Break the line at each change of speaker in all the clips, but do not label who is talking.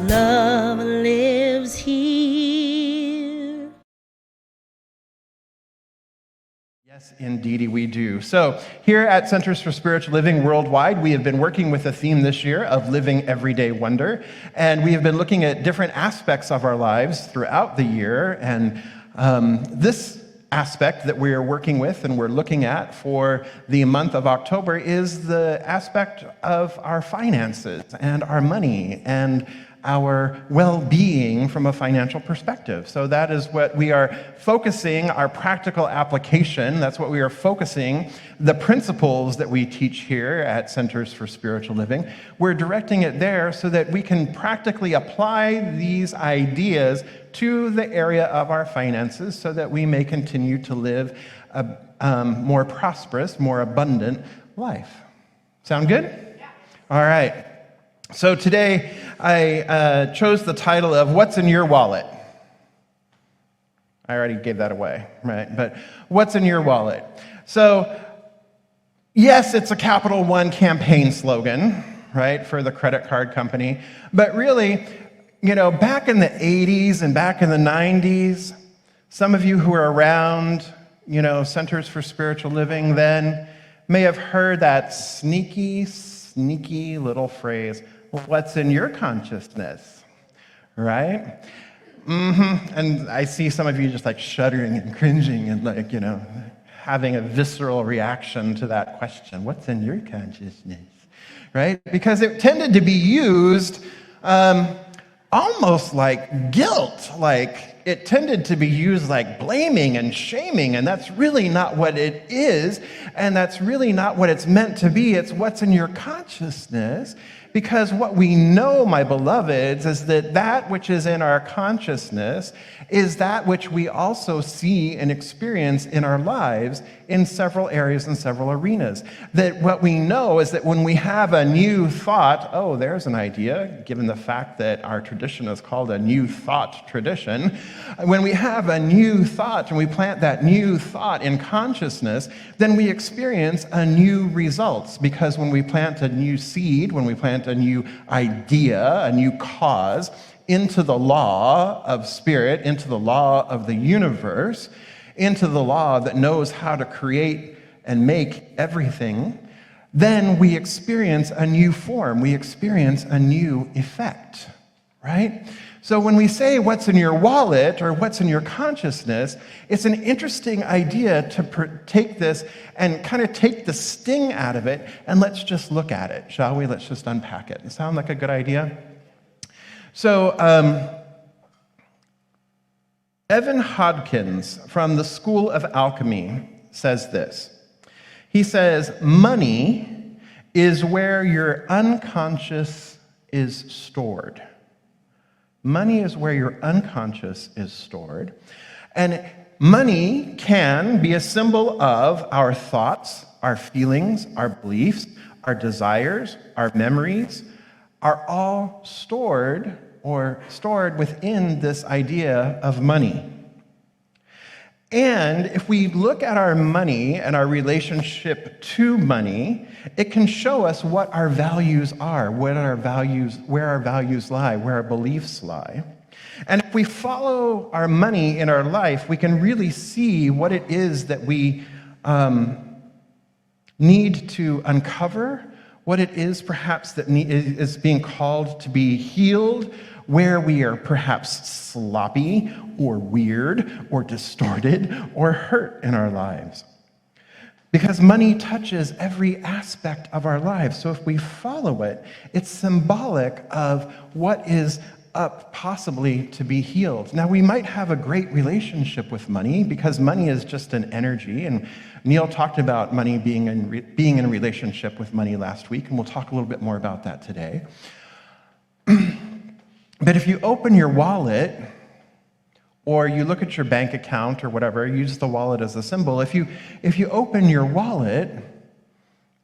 Love lives here.
Yes, indeedy we do. So here at Centers for Spiritual Living Worldwide, we have been working with a theme this year of living everyday wonder. And we have been looking at different aspects of our lives throughout the year. And this aspect that we are working with and we're looking at for the month of October is the aspect of our finances and our money and our well-being from a financial perspective. So that is what we are focusing our practical application. That's what we are focusing the principles that we teach here at Centers for Spiritual Living. We're directing it there so that we can practically apply these ideas to the area of our finances so that we may continue to live a more prosperous, more abundant life. Sound good? Yeah. All right. So today I chose the title of What's in Your Wallet? I already gave that away, right? But what's in your wallet? So yes, it's a Capital One campaign slogan, right, for the credit card company. But really, you know, back in the 80s and back in the 90s, some of you who were around, you know, Centers for Spiritual Living then may have heard that sneaky little phrase, what's in your consciousness, right? And I see some of you just like shuddering and cringing and like, you know, having a visceral reaction to that question. What's in your consciousness, right? Because it tended to be used almost like guilt, like it tended to be used like blaming and shaming, and that's really not what it is, and that's really not what it's meant to be. It's what's in your consciousness. Because what we know, my beloveds, is that that which is in our consciousness is that which we also see and experience in our lives in several areas and several arenas. That what we know is that when we have a new thought, oh, there's an idea, given the fact that our tradition is called a new thought tradition. When we have a new thought and we plant that new thought in consciousness, then we experience a new results. Because when we plant a new seed, when we plant a new idea, a new cause, into the law of spirit, into the law of the universe, into the law that knows how to create and make everything, then we experience a new form. We experience a new effect, right? So when we say what's in your wallet or what's in your consciousness, it's an interesting idea to take this and kind of take the sting out of it, and let's just look at it, shall we? Let's just unpack it. Sound like a good idea? So Evan Hodkins from the School of Alchemy says this. He says, money is where your unconscious is stored. Money is where your unconscious is stored. And money can be a symbol of our thoughts, our feelings, our beliefs, our desires, our memories, are all stored within this idea of money. And if we look at our money and our relationship to money, it can show us what our values are, where our values lie, where our beliefs lie. And if we follow our money in our life, we can really see what it is that we need to uncover, what it is perhaps that is being called to be healed, where we are perhaps sloppy or weird or distorted or hurt in our lives. Because money touches every aspect of our lives. So if we follow it, it's symbolic of what is up possibly to be healed. Now, we might have a great relationship with money because money is just an energy, and Neil talked about money being in relationship with money last week, and we'll talk a little bit more about that today. But if you open your wallet, or you look at your bank account or whatever, use the wallet as a symbol. If you open your wallet,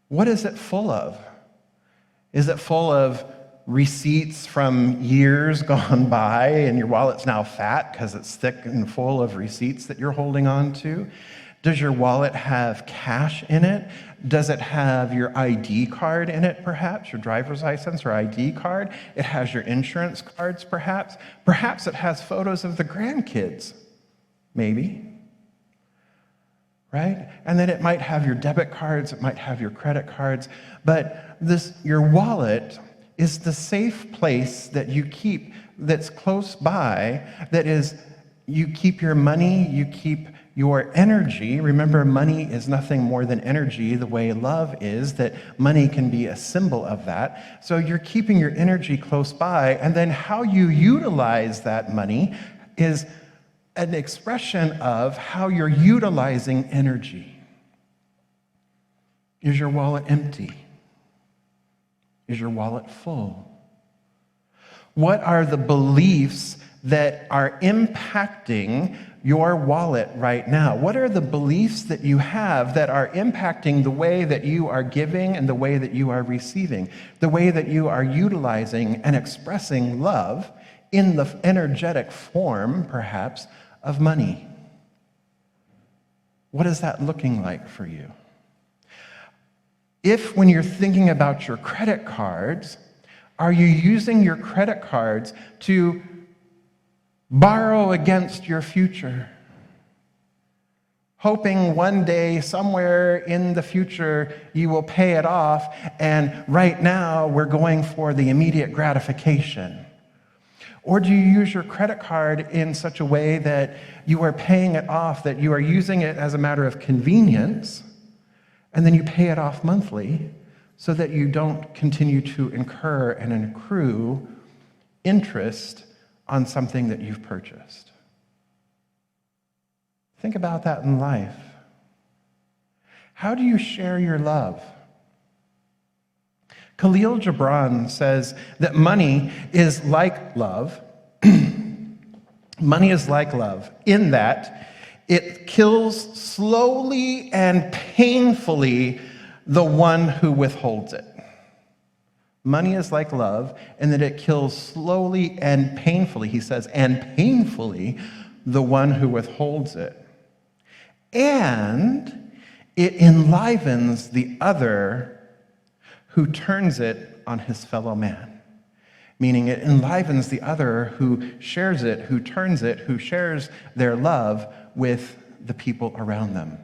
what is it full of? Is it full of receipts from years gone by and your wallet's now fat because it's thick and full of receipts that you're holding on to? Does your wallet have cash in it? Does it have your ID card in it, perhaps? Your driver's license or ID card? It has your insurance cards, perhaps? Perhaps it has photos of the grandkids, maybe. Right? And then it might have your debit cards, it might have your credit cards, but your wallet is the safe place that you keep, that's close by, that is, you keep your money, you keep your energy. Remember, money is nothing more than energy, the way love is, that money can be a symbol of that. So you're keeping your energy close by, and then how you utilize that money is an expression of how you're utilizing energy. Is your wallet empty? Is your wallet full? What are the beliefs that are impacting your wallet right now? What are the beliefs that you have that are impacting the way that you are giving and the way that you are receiving, the way that you are utilizing and expressing love in the energetic form, perhaps, of money? What is that looking like for you? If, when you're thinking about your credit cards, are you using your credit cards to borrow against your future, hoping one day, somewhere in the future, you will pay it off, and right now we're going for the immediate gratification? Or do you use your credit card in such a way that you are paying it off, that you are using it as a matter of convenience, and then you pay it off monthly so that you don't continue to incur and accrue interest on something that you've purchased? Think about that in life. How do you share your love? Khalil Gibran says that money is like love. Money is like love in that it kills slowly and painfully the one who withholds it. Money is like love in that it kills slowly and painfully, he says, and painfully the one who withholds it. And it enlivens the other who turns it on his fellow man. Meaning it enlivens the other who shares it, who turns it, who shares their love with the people around them.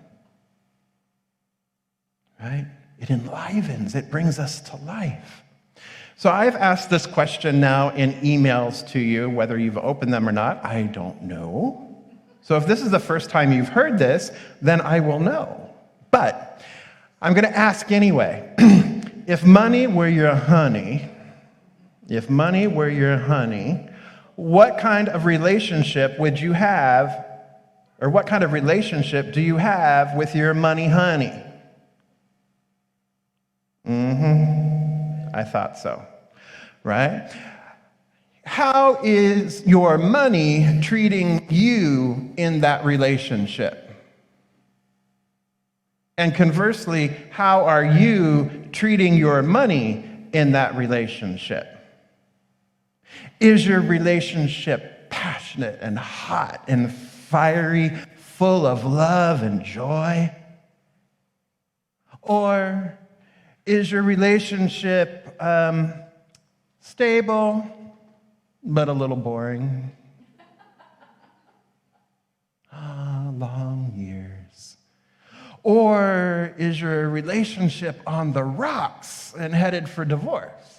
Right? It enlivens, it brings us to life. So I've asked this question now in emails to you, whether you've opened them or not, I don't know. So if this is the first time you've heard this, then I will know. But I'm going to ask anyway. If money were your honey, what kind of relationship would you have, or what kind of relationship do you have with your money honey? I thought so, right? How is your money treating you in that relationship? And conversely, how are you treating your money in that relationship? Is your relationship passionate and hot and fiery, full of love and joy? Or is your relationship stable, but a little boring? Long years. Or is your relationship on the rocks and headed for divorce?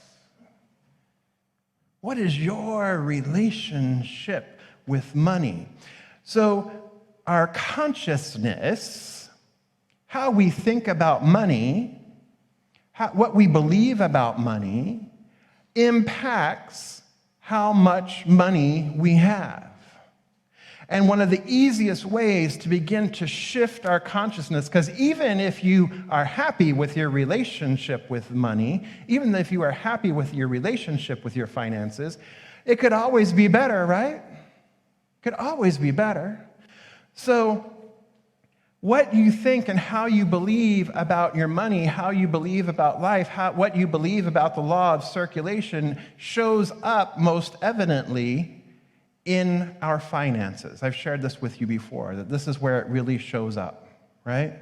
What is your relationship with money? So our consciousness, how we think about money, what we believe about money, impacts how much money we have. And one of the easiest ways to begin to shift our consciousness, because even if you are happy with your relationship with money, even if you are happy with your relationship with your finances, it could always be better, right? Could always be better. So what you think and how you believe about your money, how you believe about life, what you believe about the law of circulation shows up most evidently in our finances. I've shared this with you before, that this is where it really shows up. right?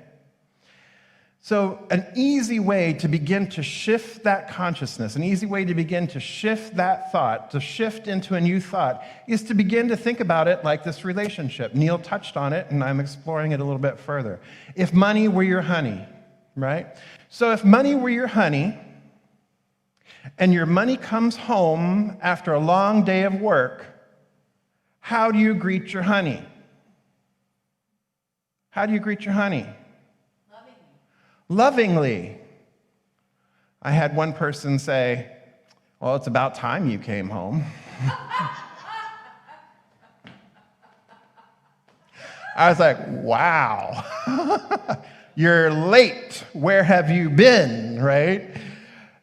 So an easy way to begin to shift that consciousness, an easy way to begin to shift that thought, to shift into a new thought, is to begin to think about it like this relationship. Neil touched on it, and I'm exploring it a little bit further. If money were your honey, right? So if money were your honey, and your money comes home after a long day of work, how do you greet your honey? How do you greet your honey? Lovingly. I had one person say, well, it's about time you came home. I was like, wow, you're late. Where have you been, right?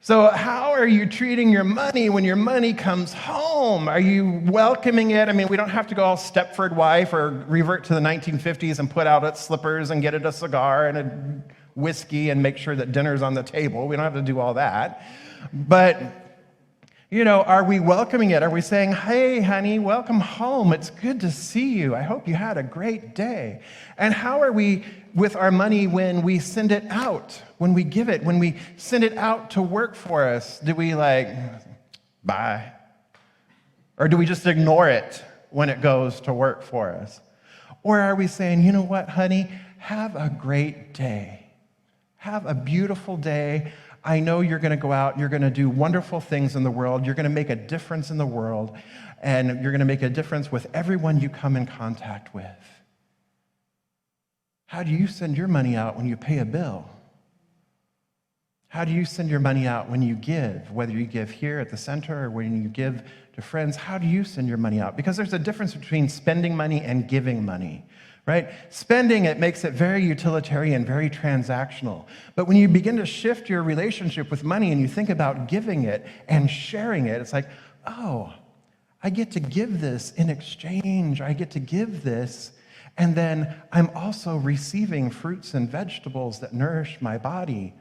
So how are you treating your money when your money comes home? Are you welcoming it? I mean, we don't have to go all Stepford wife or revert to the 1950s and put out its slippers and get it a cigar and a whiskey and make sure that dinner's on the table. We don't have to do all that. But, are we welcoming it? Are we saying, hey, honey, welcome home. It's good to see you. I hope you had a great day. And how are we with our money when we send it out, when we give it, when we send it out to work for us? Do we bye? Or do we just ignore it when it goes to work for us? Or are we saying, you know what, honey, have a great day. Have a beautiful day. I know you're going to go out, you're going to do wonderful things in the world, you're going to make a difference in the world, and you're going to make a difference with everyone you come in contact with. How do you send your money out when you pay a bill? How do you send your money out when you give, whether you give here at the center or when you give to friends? How do you send your money out? Because there's a difference between spending money and giving money. Right? Spending it makes it very utilitarian, very transactional. But when you begin to shift your relationship with money and you think about giving it and sharing it, it's like, oh, I get to give this in exchange. I get to give this, and then I'm also receiving fruits and vegetables that nourish my body.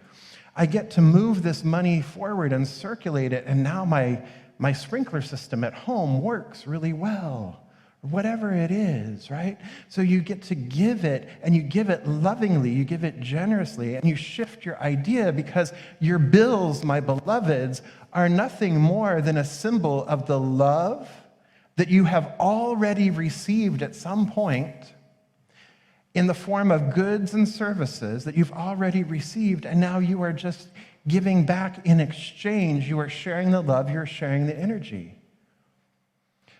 I get to move this money forward and circulate it, and now my sprinkler system at home works really well. Whatever it is, right? So you get to give it, and you give it lovingly, you give it generously, and you shift your idea, because your bills, my beloveds, are nothing more than a symbol of the love that you have already received at some point in the form of goods and services that you've already received, and now you are just giving back in exchange. You are sharing the love, you're sharing the energy.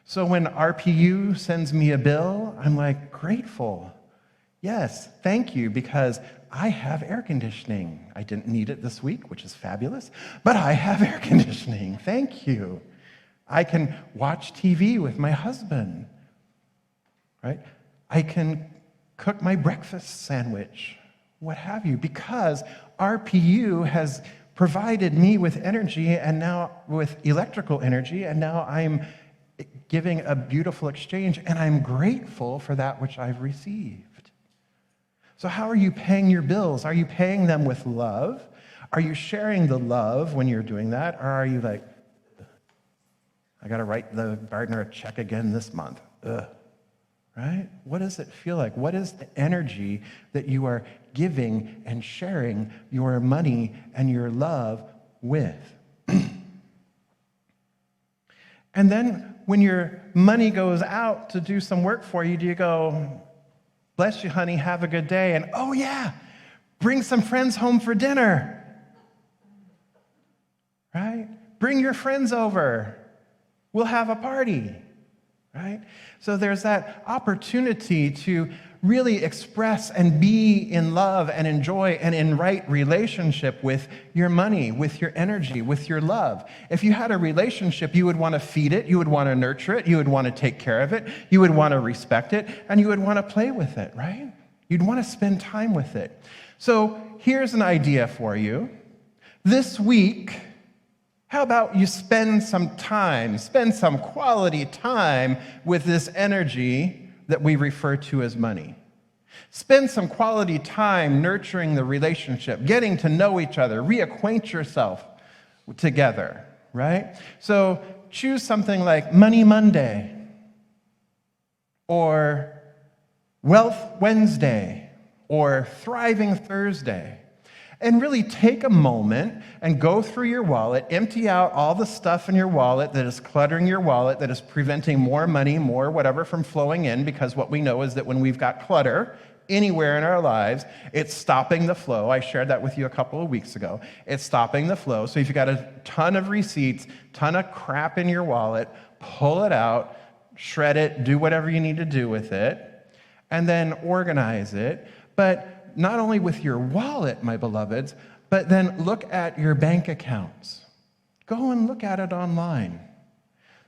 So when RPU sends me a bill, I'm grateful. Yes, thank you, because I have air conditioning. I didn't need it this week, which is fabulous, but I have air conditioning. Thank you. I can watch TV with my husband, right? I can cook my breakfast sandwich, what have you, because RPU has provided me with energy, and now with electrical energy, and now I'm giving a beautiful exchange, and I'm grateful for that which I've received. So how are you paying your bills? Are you paying them with love? Are you sharing the love when you're doing that? Or are you I got to write the gardener a check again this month? Ugh. Right? What does it feel like? What is the energy that you are giving and sharing your money and your love with? And then when your money goes out to do some work for you, do you go, bless you, honey, have a good day, and oh yeah, bring some friends home for dinner, right? Bring your friends over. We'll have a party, right? So there's that opportunity to really express and be in love and enjoy and in right relationship with your money, with your energy, with your love. If you had a relationship, you would want to feed it, you would want to nurture it, you would want to take care of it, you would want to respect it, and you would want to play with it, right? You'd want to spend time with it. So here's an idea for you. This week, how about you spend some quality time with this energy that we refer to as money. Spend some quality time nurturing the relationship, getting to know each other, reacquaint yourself together, right? So choose something like Money Monday, or Wealth Wednesday, or Thriving Thursday. And really take a moment and go through your wallet, empty out all the stuff in your wallet that is cluttering your wallet, that is preventing more money, more whatever from flowing in, because what we know is that when we've got clutter anywhere in our lives, it's stopping the flow. I shared that with you a couple of weeks ago. It's stopping the flow. So if you've got a ton of receipts, ton of crap in your wallet, pull it out, shred it, do whatever you need to do with it, and then organize it. But not only with your wallet, my beloveds, but then look at your bank accounts. Go and look at it online.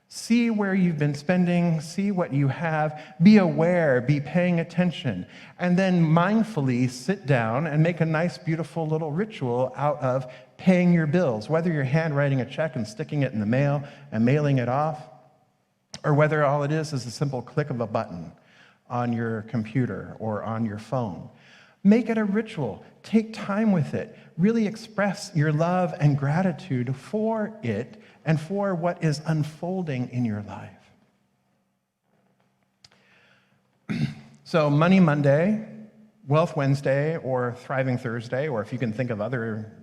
See where you've been spending, see what you have, be aware, be paying attention, and then mindfully sit down and make a nice, beautiful little ritual out of paying your bills, whether you're handwriting a check and sticking it in the mail and mailing it off, or whether all it is a simple click of a button on your computer or on your phone. Make it a ritual. Take time with it. Really express your love and gratitude for it and for what is unfolding in your life. So Money Monday, Wealth Wednesday, or Thriving Thursday, or if you can think of other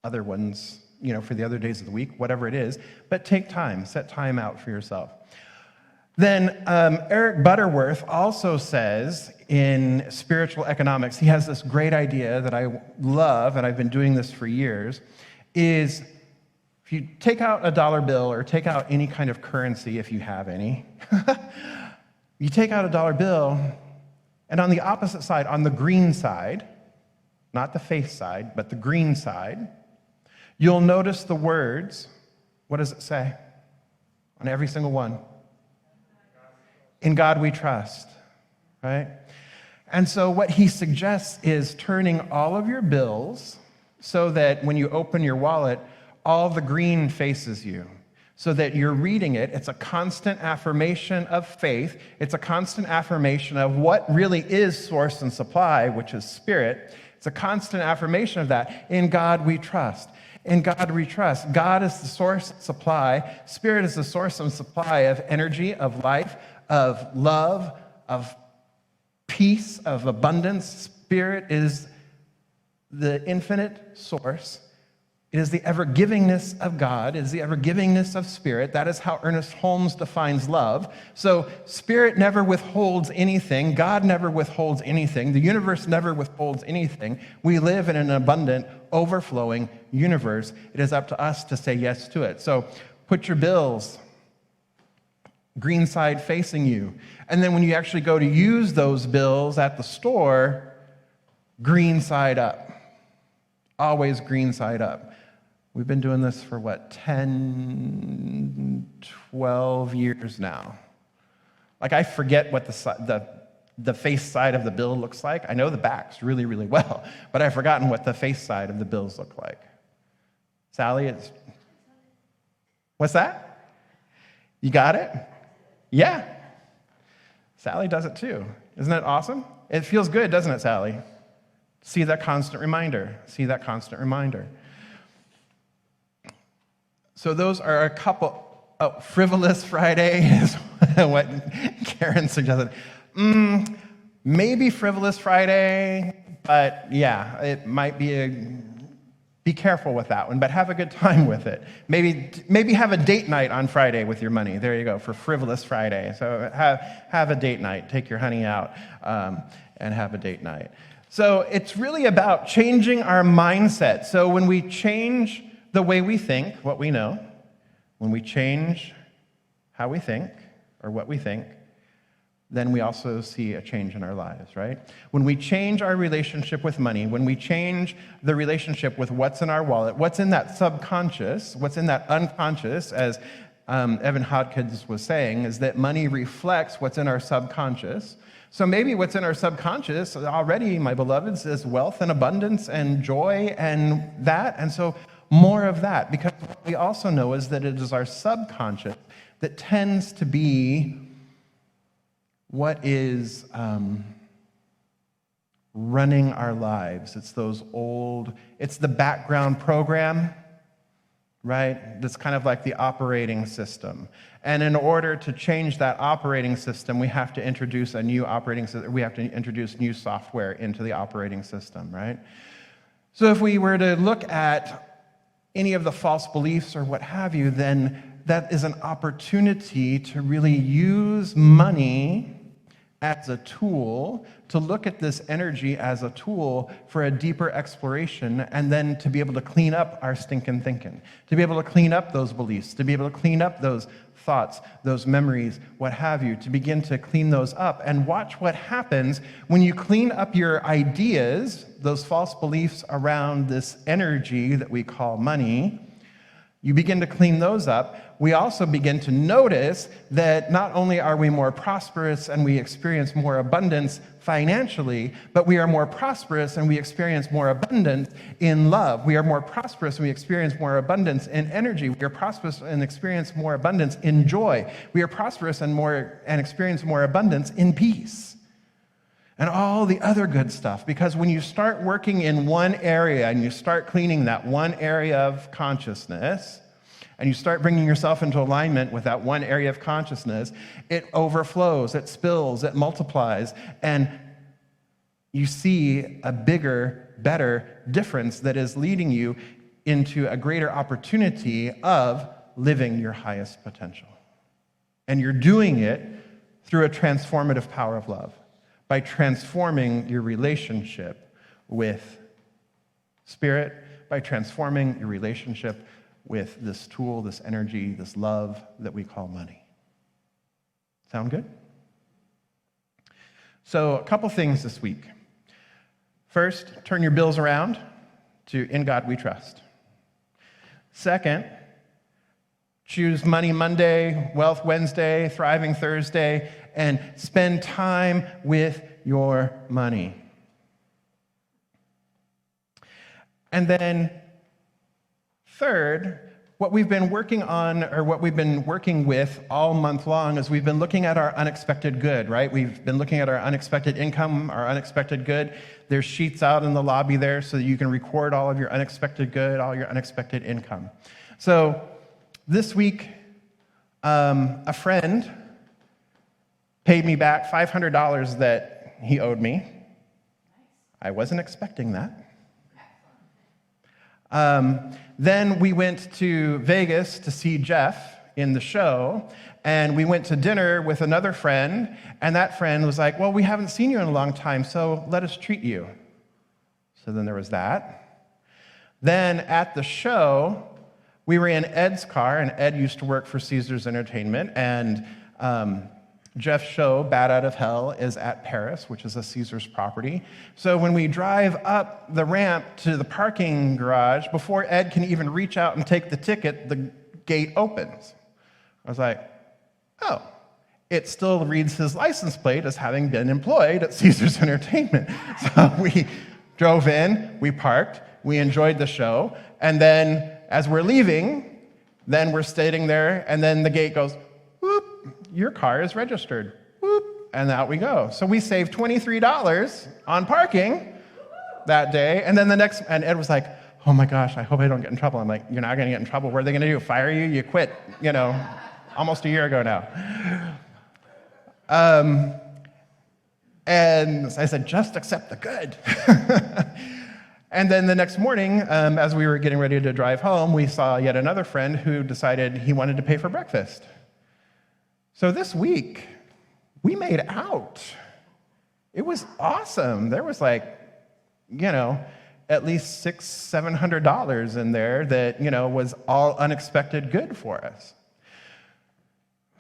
ones, for the other days of the week, whatever it is, but take time, set time out for yourself. Then Eric Butterworth also says in Spiritual Economics, he has this great idea that I love, and I've been doing this for years, is if you take out a dollar bill or take out any kind of currency, if you have any, you take out a dollar bill, and on the opposite side, on the green side, not the face side, but the green side, you'll notice the words, what does it say on every single one? In God we trust, right? And so what he suggests is turning all of your bills so that when you open your wallet, all the green faces you, so that you're reading it. It's a constant affirmation of faith. It's a constant affirmation of what really is source and supply, which is spirit. It's a constant affirmation of that. In God we trust. In God we trust. God is the source and supply. Spirit is the source and supply of energy, of life, of love, of peace, of abundance. Spirit is the infinite source. It is the ever-givingness of God. It is the ever-givingness of Spirit. That is how Ernest Holmes defines love. So Spirit never withholds anything. God never withholds anything. The universe never withholds anything. We live in an abundant, overflowing universe. It is up to us to say yes to it. So put your bills green side facing you. And then when you actually go to use those bills at the store, green side up. Always green side up. We've been doing this for 10, 12 years now. Like, I forget what the face side of the bill looks like. I know the backs really, really well, but I've forgotten what the face side of the bills look like. Sally, what's that? You got it? Yeah. Sally does it too. Isn't that awesome? It feels good, doesn't it, Sally? See that constant reminder. See that constant reminder. So those are a couple. Oh, Frivolous Friday is what Karen suggested. Maybe Frivolous Friday, but yeah, it might be be careful with that one, but have a good time with it. Maybe have a date night on Friday with your money. There you go, for Frivolous Friday. So have a date night. Take your honey out and have a date night. So it's really about changing our mindset. So when we change the way we think, what we know, when we change how we think or what we think, then we also see a change in our lives, right? When we change our relationship with money, when we change the relationship with what's in our wallet, what's in that subconscious, what's in that unconscious, as Evan Hodkins was saying, is that money reflects what's in our subconscious. So maybe what's in our subconscious already, my beloveds, is wealth and abundance and joy and that. And so more of that, because what we also know is that it is our subconscious that tends to be what is running our lives. It's the background program right? That's kind of like the operating system. And in order to change that operating system, we have to introduce a new operating system. We have to introduce new software into the operating system, right? So if we were to look at any of the false beliefs or what have you, then that is an opportunity to really use money as a tool, to look at this energy as a tool for a deeper exploration, and then to be able to clean up our stinking thinking, to be able to clean up those beliefs, to be able to clean up those thoughts, those memories, what have you, to begin to clean those up and watch what happens when you clean up your ideas, those false beliefs around this energy that we call money. You begin to clean those up. We also begin to notice that not only are we more prosperous and we experience more abundance financially, but we are more prosperous and we experience more abundance in love. We are more prosperous and we experience more abundance in energy. We are prosperous and experience more abundance in joy. We are prosperous and experience more abundance in peace. And all the other good stuff. Because when you start working in one area and you start cleaning that one area of consciousness, and you start bringing yourself into alignment with that one area of consciousness, it overflows, it spills, it multiplies, and you see a bigger, better difference that is leading you into a greater opportunity of living your highest potential. And you're doing it through a transformative power of love, by transforming your relationship with spirit, by transforming your relationship with this tool, this energy, this love that we call money. Sound good? So a couple things this week. First, turn your bills around to In God We Trust. Second, choose Money Monday, Wealth Wednesday, Thriving Thursday, and spend time with your money. And then third, what we've been working on, or what we've been working with all month long, is we've been looking at our unexpected good, right? We've been looking at our unexpected income, our unexpected good. There's sheets out in the lobby there so that you can record all of your unexpected good, all your unexpected income. So this week, a friend paid me back $500 that he owed me. I wasn't expecting that. Then we went to Vegas to see Jeff in the show, and we went to dinner with another friend, and that friend was like, well, we haven't seen you in a long time, so let us treat you. So then there was that. Then at the show, we were in Ed's car, and Ed used to work for Caesars Entertainment, and Jeff's show, Bat Out of Hell, is at Paris, which is a Caesars property. So when we drive up the ramp to the parking garage, before Ed can even reach out and take the ticket, the gate opens. I was like, oh, it still reads his license plate as having been employed at Caesars Entertainment. So we drove in, we parked, we enjoyed the show, and then as we're leaving, then we're standing there, and then the gate goes, whoop, your car is registered. Whoop, and out we go. So we saved $23 on parking that day, and then and Ed was like, oh my gosh, I hope I don't get in trouble. I'm like, you're not gonna get in trouble. What are they gonna do, fire you? You quit, almost a year ago now. And I said, just accept the good. And then the next morning, as we were getting ready to drive home, we saw yet another friend who decided he wanted to pay for breakfast. So this week, we made out. It was awesome. There was at least $600-700 in there that, was all unexpected good for us.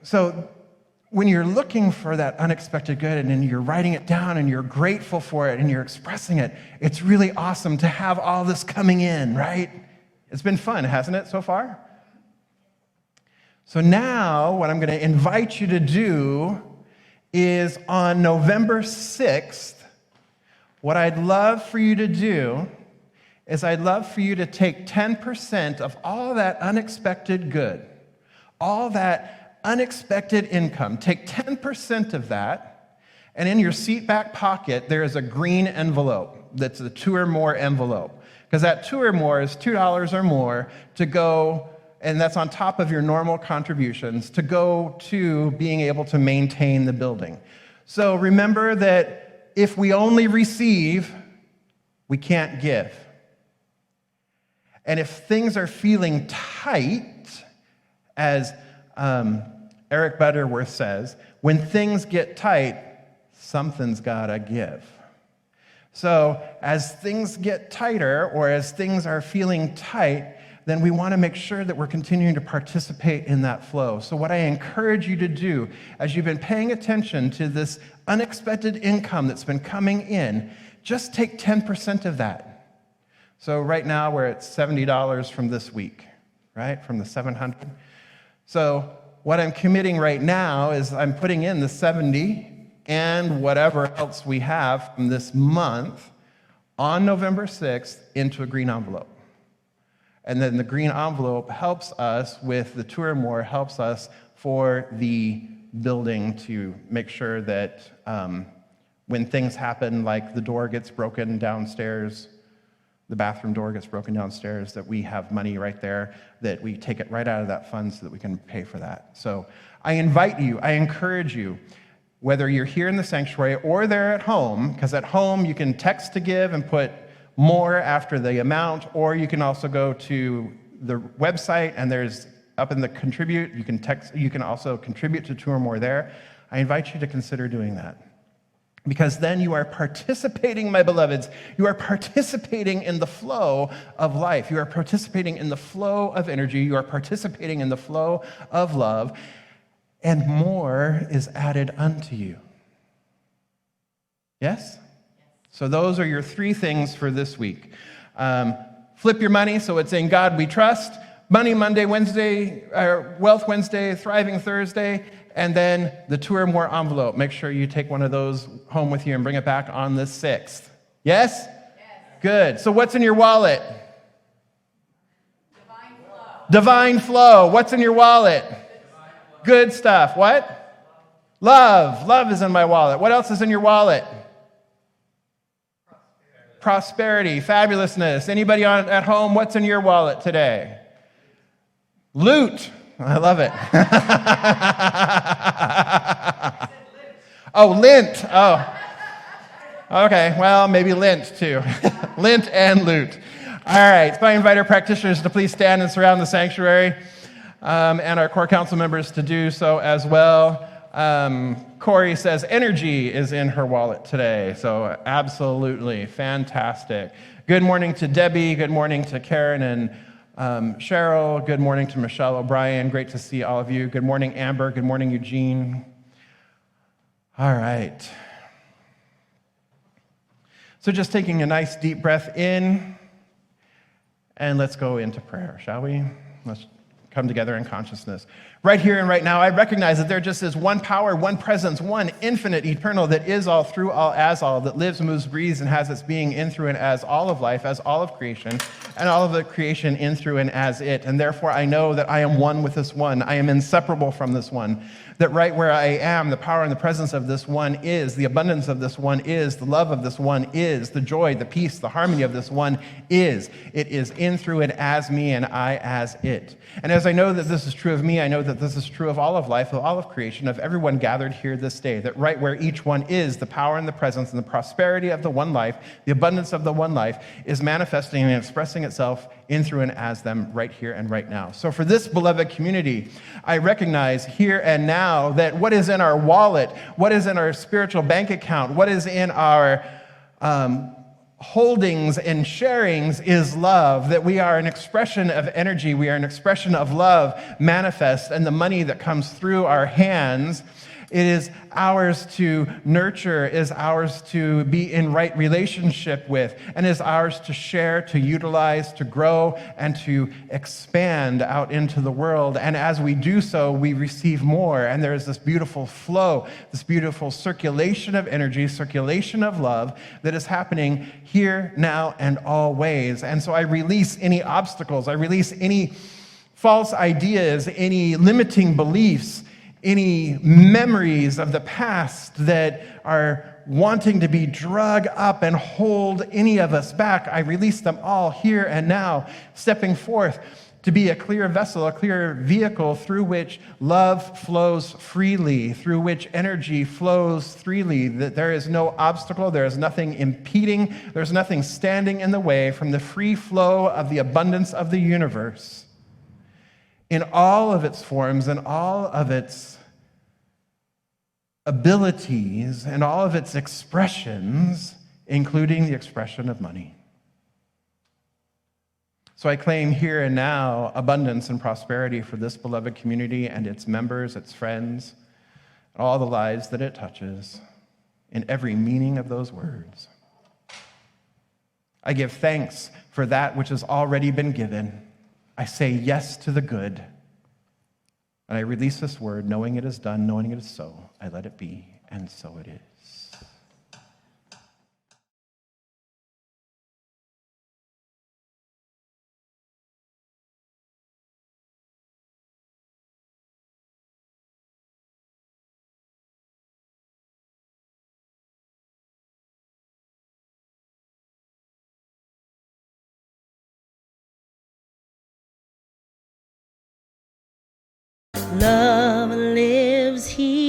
So when you're looking for that unexpected good and then you're writing it down and you're grateful for it and you're expressing it, it's really awesome to have all this coming in, right? It's been fun, hasn't it, so far? So now what I'm going to invite you to do is on November 6th, what I'd love for you to do is I'd love for you to take 10% of all that unexpected good, all that unexpected income. Take 10% of that, and in your seat back pocket, there is a green envelope that's a 2 or more envelope. Because that 2 or more is $2 or more to go, and that's on top of your normal contributions, to go to being able to maintain the building. So remember that if we only receive, we can't give. And if things are feeling tight, as Eric Butterworth says, when things get tight, something's gotta give. So as things get tighter, or as things are feeling tight, then we want to make sure that we're continuing to participate in that flow. So what I encourage you to do, as you've been paying attention to this unexpected income that's been coming in, just take 10% of that. So right now we're at $70 from this week, right? From the 700. So what I'm committing right now is I'm putting in the 70 and whatever else we have from this month on November 6th into a green envelope. And then the green envelope helps us with the 2 or more, helps us for the building to make sure that when things happen, like the door gets broken downstairs, the bathroom door gets broken downstairs, that we have money right there, that we take it right out of that fund so that we can pay for that. So I invite you, I encourage you, whether you're here in the sanctuary or there at home, because at home you can text to give and put more after the amount, or you can also go to the website and there's up in the contribute, you can also contribute to 2 or more there. I invite you to consider doing that. Because then you are participating, my beloveds, you are participating in the flow of life. You are participating in the flow of energy. You are participating in the flow of love. And more is added unto you. Yes? So those are your 3 things for this week. Flip your money so it's in God we trust. Money Monday, Wednesday, Wealth Wednesday, Thriving Thursday, and then the 2 or more envelope. Make sure you take one of those home with you and bring it back on the 6th. Yes? Yes. Good. So what's in your wallet?
Divine flow.
Divine flow. What's in your wallet? Good stuff. What? Love. Love is in my wallet. What else is in your wallet? Prosperity. Fabulousness. Anybody at home, what's in your wallet today? Loot. I love it. Oh, lint. Oh. Okay, well, maybe lint too. Lint and loot. All right, so I invite our practitioners to please stand and surround the sanctuary, and our core council members to do so as well. Corey says energy is in her wallet today, so absolutely fantastic. Good morning to Debbie. Good morning to Karen and Cheryl. Good morning to Michelle O'Brien. Great to see all of you. Good morning, Amber. Good morning, Eugene. All right. So just taking a nice deep breath in, and let's go into prayer, shall we? Let's come together in consciousness. Right here and right now, I recognize that there just is one power, one presence, one infinite, eternal, that is all, through all, as all, that lives, moves, breathes, and has its being in, through, and as all of life, as all of creation, and all of the creation in, through, and as it. And therefore, I know that I am one with this one. I am inseparable from this one. That right where I am, the power and the presence of this one is, the abundance of this one is, the love of this one is, the joy, the peace, the harmony of this one is. It is in, through, and as me, and I as it. And as I know that this is true of me, I know that this is true of all of life, of all of creation, of everyone gathered here this day, that right where each one is, the power and the presence and the prosperity of the one life, the abundance of the one life, is manifesting and expressing itself in, through, and as them right here and right now. So for this beloved community, I recognize here and now that what is in our wallet, what is in our spiritual bank account, what is in our holdings and sharings is love, that we are an expression of energy, we are an expression of love manifest, and the money that comes through our hands, it is ours to nurture, is ours to be in right relationship with, and is ours to share, to utilize, to grow, and to expand out into the world. And as we do so, we receive more, and there is this beautiful flow, this beautiful circulation of energy, circulation of love that is happening here, now, and always. And so I release any obstacles, I release any false ideas, any limiting beliefs, any memories of the past that are wanting to be drug up and hold any of us back. I release them all here and now, stepping forth to be a clear vessel, a clear vehicle through which love flows freely, through which energy flows freely, that there is no obstacle, there is nothing impeding, there's nothing standing in the way from the free flow of the abundance of the universe in all of its forms and all of its abilities and all of its expressions, including the expression of money. So I claim here and now abundance and prosperity for this beloved community and its members, its friends, all the lives that it touches, in every meaning of those words. I give thanks for that which has already been given. I say yes to the good. And I release this word, knowing it is done, knowing it is so. I let it be, and so it is.
Love lives here.